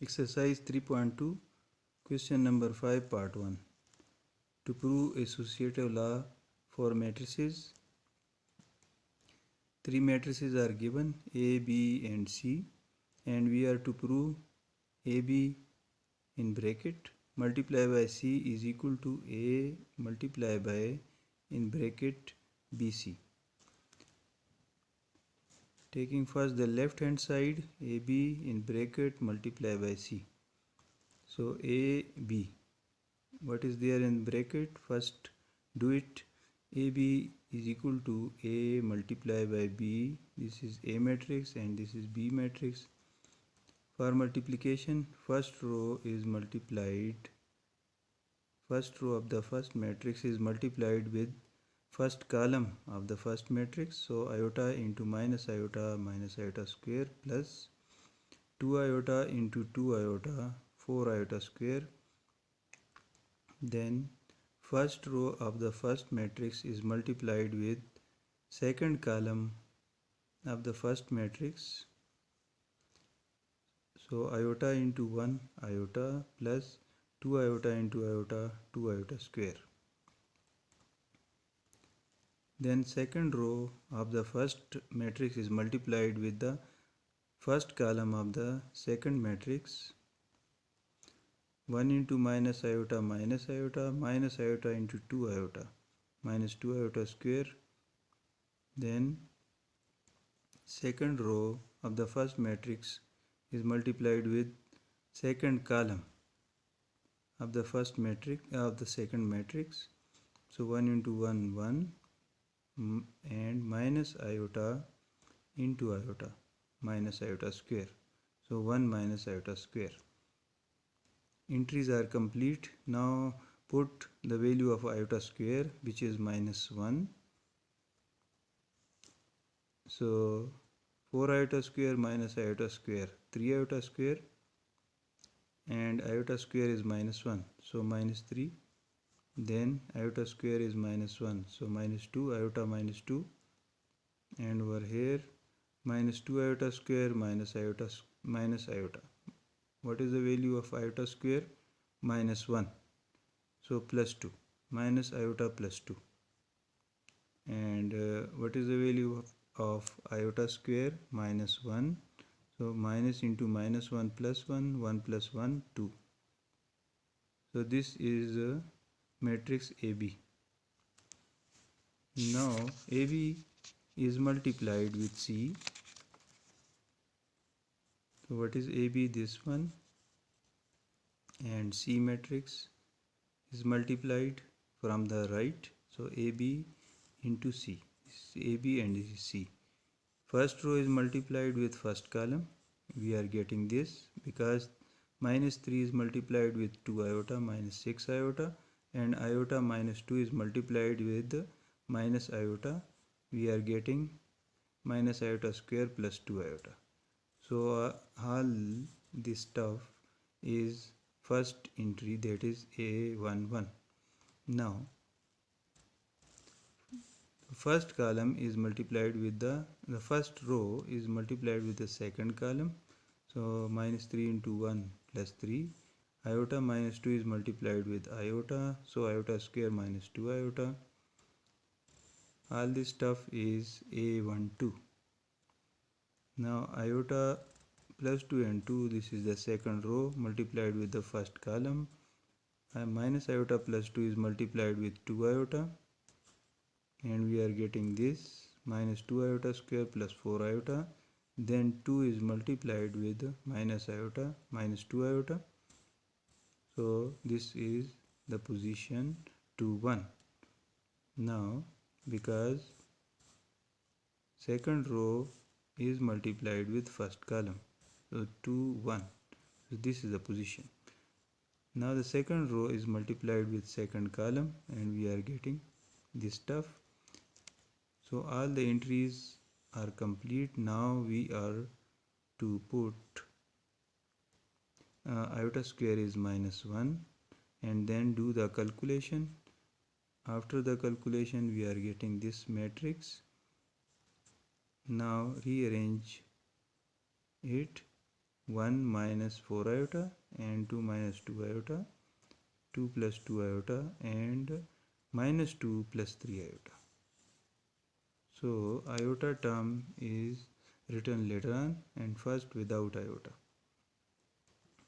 Exercise 3.2, question number 5, part 1. To prove associative law for matrices, three matrices are given A, B and C, and we are to prove AB in bracket multiply by C is equal to A multiply by in bracket BC. Taking first the left hand side, AB in bracket multiply by C. So AB, what is there in bracket? First do it. AB is equal to A multiply by B. This is A matrix and this is B matrix. For multiplication, first row is multiplied. First row of the first matrix is multiplied with first column of the first matrix. So iota into minus iota square plus 2 iota into 2 iota 4 iota square. Then first row of the first matrix is multiplied with second column of the first matrix. So iota into 1 iota plus 2 iota into iota 2 iota square. Then second row of the first matrix is multiplied with the first column of the second matrix. 1 into minus iota into 2 iota minus 2 iota square. Then second row of the first matrix is multiplied with second column of the first matrix of the second matrix. So 1 into 1 and minus iota into iota minus iota square. So 1 minus iota square. Entries are complete. Now put the value of iota square, which is minus 1. So 4 iota square minus iota square, 3 iota square, and iota square is minus 1, so minus 3. Then iota square is minus 1, so minus 2, iota minus 2, and over here minus 2 iota square minus iota minus iota. What is the value of iota square? Minus 1, so plus 2, minus iota plus 2. And what is the value of iota square? Minus 1, so minus into minus 1 plus 1, 1 plus 1, 2. So this is a matrix AB. Now AB is multiplied with C. So what is AB? This one. And C matrix is multiplied from the right. So AB into C. This is AB and this is C. First row is multiplied with first column. We are getting this because minus 3 is multiplied with 2 iota minus 6 iota, and iota minus 2 is multiplied with minus iota. We are getting minus iota square plus 2 iota. So all this stuff is first entry, that is A11. Now first column is multiplied with the first row is multiplied with the second column. So minus 3 into 1 plus 3. Iota minus 2 is multiplied with iota, so iota square minus 2 iota. All this stuff is A12. Now iota plus 2 and 2, this is the second row multiplied with the first column. Minus iota plus 2 is multiplied with 2 iota, and we are getting this minus 2 iota square plus 4 iota. Then 2 is multiplied with minus iota minus 2 iota. So this is the position 2, 1. Now because second row is multiplied with first column, so 2, 1. So this is the position. Now the second row is multiplied with second column, and we are getting this stuff. So all the entries are complete. Now we are to put iota square is minus 1 and then do the calculation. After the calculation we are getting this matrix. Now rearrange it. 1 minus 4 iota and 2 minus 2 iota, 2 plus 2 iota and minus 2 plus 3 iota. So iota term is written later on and first without iota.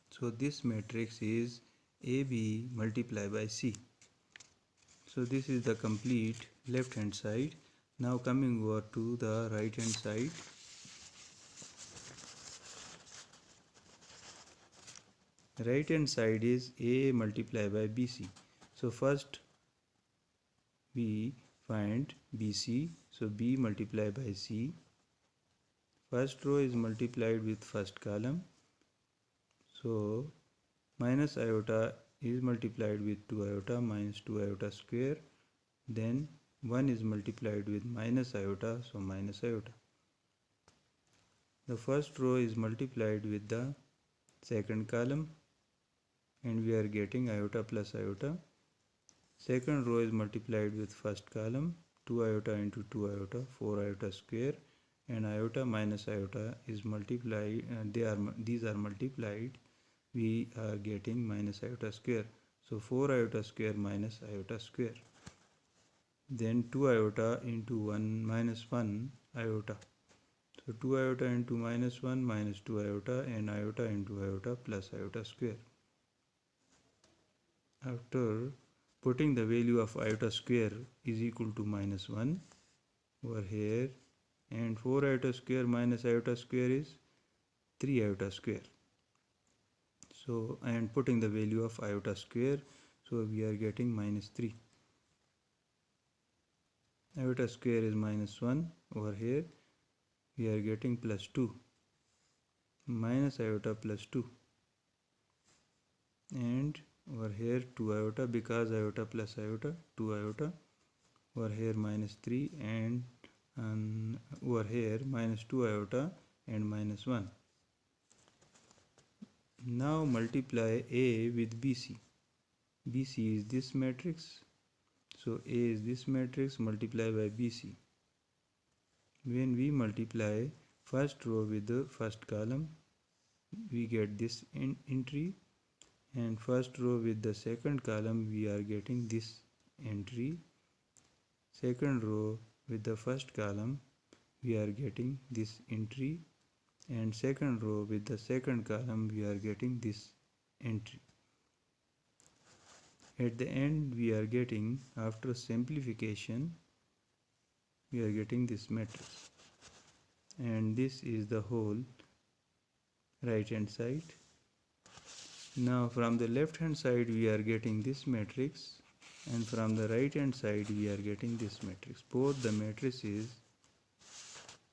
So this matrix is AB multiplied by C. So this is the complete left hand side. Now coming over to the right hand side. Right hand side is A multiplied by BC. So first we find BC. So B multiplied by C. First row is multiplied with first column. So minus iota is multiplied with 2 iota minus 2 iota square. Then 1 is multiplied with minus iota, so minus iota. The first row is multiplied with the second column and we are getting iota plus iota. Second row is multiplied with first column, 2 iota into 2 iota, 4 iota square, and iota minus iota is multiplied, these are multiplied, we are getting minus iota square. So 4 iota square minus iota square. Then 2 iota into 1 minus 1 iota. So 2 iota into minus 1 minus 2 iota and iota into iota plus iota square. After putting the value of iota square is equal to minus 1 over here, and 4 iota square minus iota square is 3 iota square. So and putting the value of iota square, so we are getting minus 3. Iota square is minus 1 over here, we are getting plus 2, minus iota plus 2, and over here 2 iota because iota plus iota, 2 iota, over here minus 3 and over here minus 2 iota and minus 1. Now multiply A with BC. BC is this matrix, so A is this matrix multiplied by BC. When we multiply first row with the first column, we get this entry, and first row with the second column we are getting this entry. Second row with the first column we are getting this entry, and second row with the second column we are getting this entry. At the end we are getting, after simplification, we are getting this matrix, and this is the whole right hand side. Now from the left hand side we are getting this matrix, and from the right hand side we are getting this matrix. Both the matrices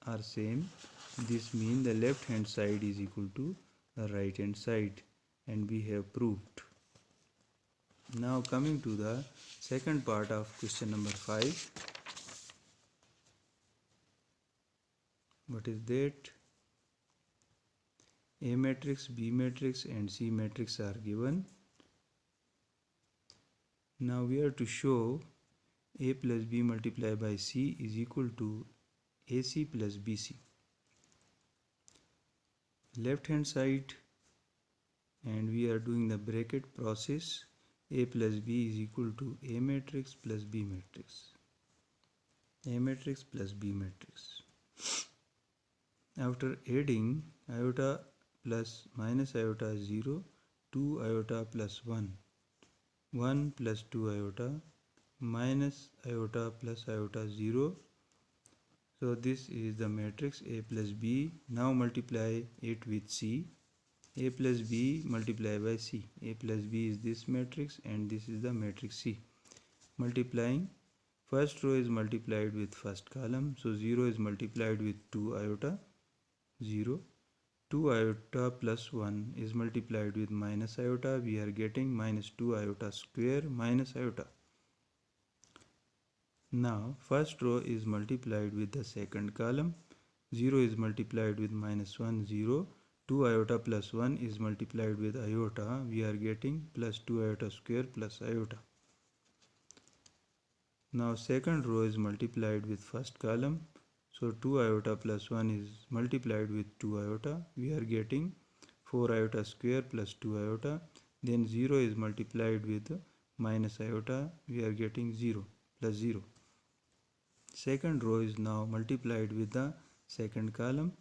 are same. This means the left hand side is equal to the right hand side, and we have proved. Now coming to the second part of question number 5. What is that? A matrix, B matrix and C matrix are given. Now we are to show A plus B multiplied by C is equal to AC plus BC. Left hand side, and we are doing the bracket process. A plus B is equal to A matrix plus B matrix. A matrix plus B matrix. After adding iota plus minus iota is 0, 2 iota plus 1, 1 plus 2 iota, minus iota plus iota 0. So this is the matrix A plus B. Now multiply it with C. A plus B multiplied by C. A plus B is this matrix and this is the matrix C. Multiplying, first row is multiplied with first column. So 0 is multiplied with 2 iota, 0. 2 iota plus 1 is multiplied with minus iota. We are getting minus 2 iota square minus iota. Now first row is multiplied with the second column. 0 is multiplied with minus 1, 0. 2 iota plus 1 is multiplied with iota. We are getting plus 2 iota square plus iota. Now second row is multiplied with first column. So 2 iota plus 1 is multiplied with 2 iota. We are getting 4 iota square plus 2 iota. Then 0 is multiplied with minus iota. We are getting 0 plus 0. Second row is now multiplied with the second column.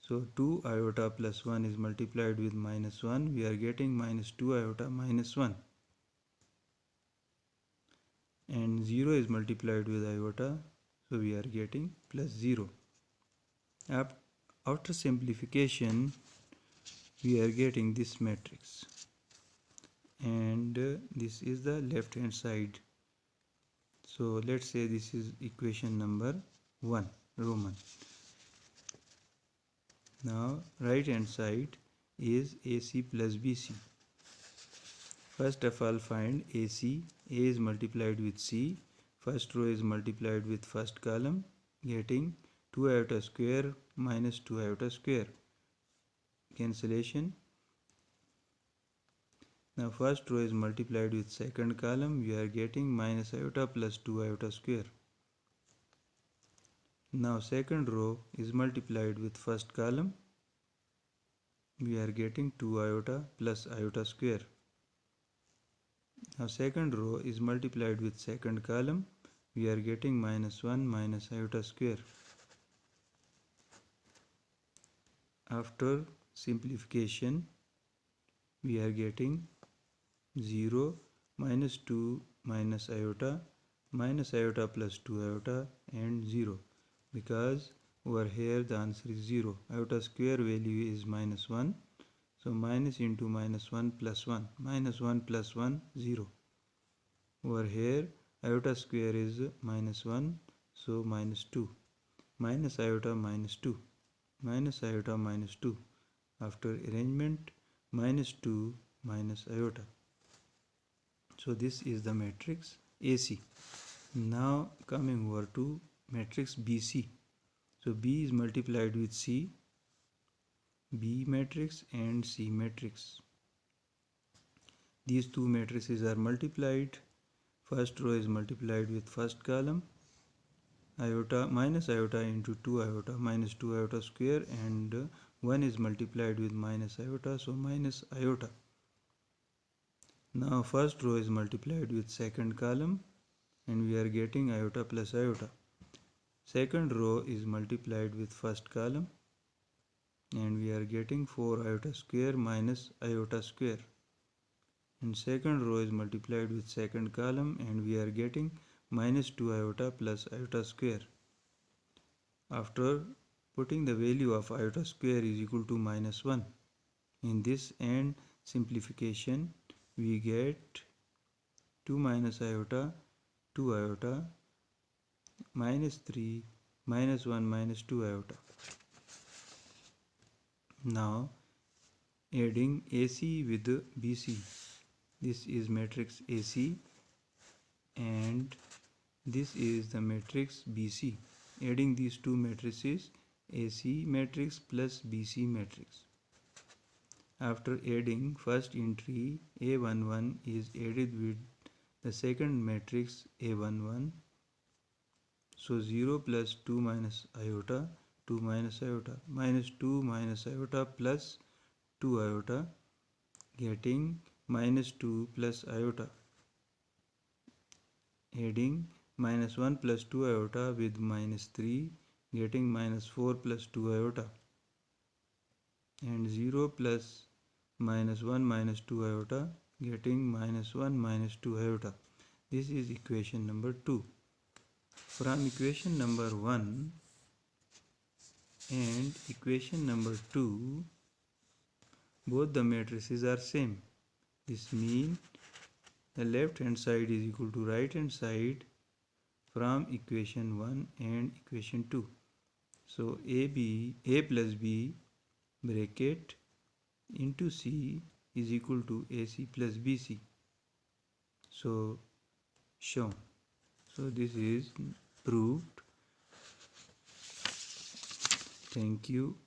So 2 iota plus 1 is multiplied with minus 1. We are getting minus 2 iota minus 1. And 0 is multiplied with iota. So we are getting plus 0. After simplification, we are getting this matrix. And this is the left hand side. So let's say this is equation number 1, Roman. Now right hand side is AC plus BC. First of all find AC. A is multiplied with C. First row is multiplied with first column, getting 2 iota square minus 2 iota square. Cancellation. Now first row is multiplied with second column. We are getting minus iota plus 2 iota square. Now second row is multiplied with first column. We are getting 2 iota plus iota square. Now second row is multiplied with second column. We are getting minus 1 minus iota square. After simplification, we are getting 0 minus 2 minus iota plus 2 iota and 0, because over here the answer is 0. Iota square value is minus 1. So minus into minus 1 plus 1. Minus 1 plus 1, 0. Over here iota square is minus 1. So minus 2. Minus iota minus 2. Minus iota minus 2. After arrangement, minus 2 minus iota. So this is the matrix AC. Now coming over to matrix BC. So B is multiplied with C, B matrix and C matrix. These two matrices are multiplied. First row is multiplied with first column, iota minus iota into 2 iota minus 2 iota square, and 1 is multiplied with minus iota, so minus iota. Now first row is multiplied with second column and we are getting iota plus iota. Second row is multiplied with first column and we are getting 4 iota square minus iota square. And second row is multiplied with second column and we are getting minus 2 iota plus iota square. After putting the value of iota square is equal to minus 1. In this and simplification, we get 2 minus iota, 2 iota, minus 3, minus 1, minus 2 iota. Now adding AC with BC. This is matrix AC and this is the matrix BC. Adding these two matrices, AC matrix plus BC matrix. After adding first entry A11 is added with the second matrix A11. So 0 plus 2 minus iota, 2 minus iota, minus 2 minus iota plus 2 iota, getting minus 2 plus iota. Adding minus 1 plus 2 iota with minus 3, getting minus 4 plus 2 iota. And 0 plus minus 1 minus 2 iota, getting minus 1 minus 2 iota. This is equation number 2. From equation number 1 and equation number 2, both the matrices are same. This means the left hand side is equal to right hand side from equation 1 and equation 2. So A plus B bracket into C is equal to AC plus BC. So shown. So this is proved. Thank you.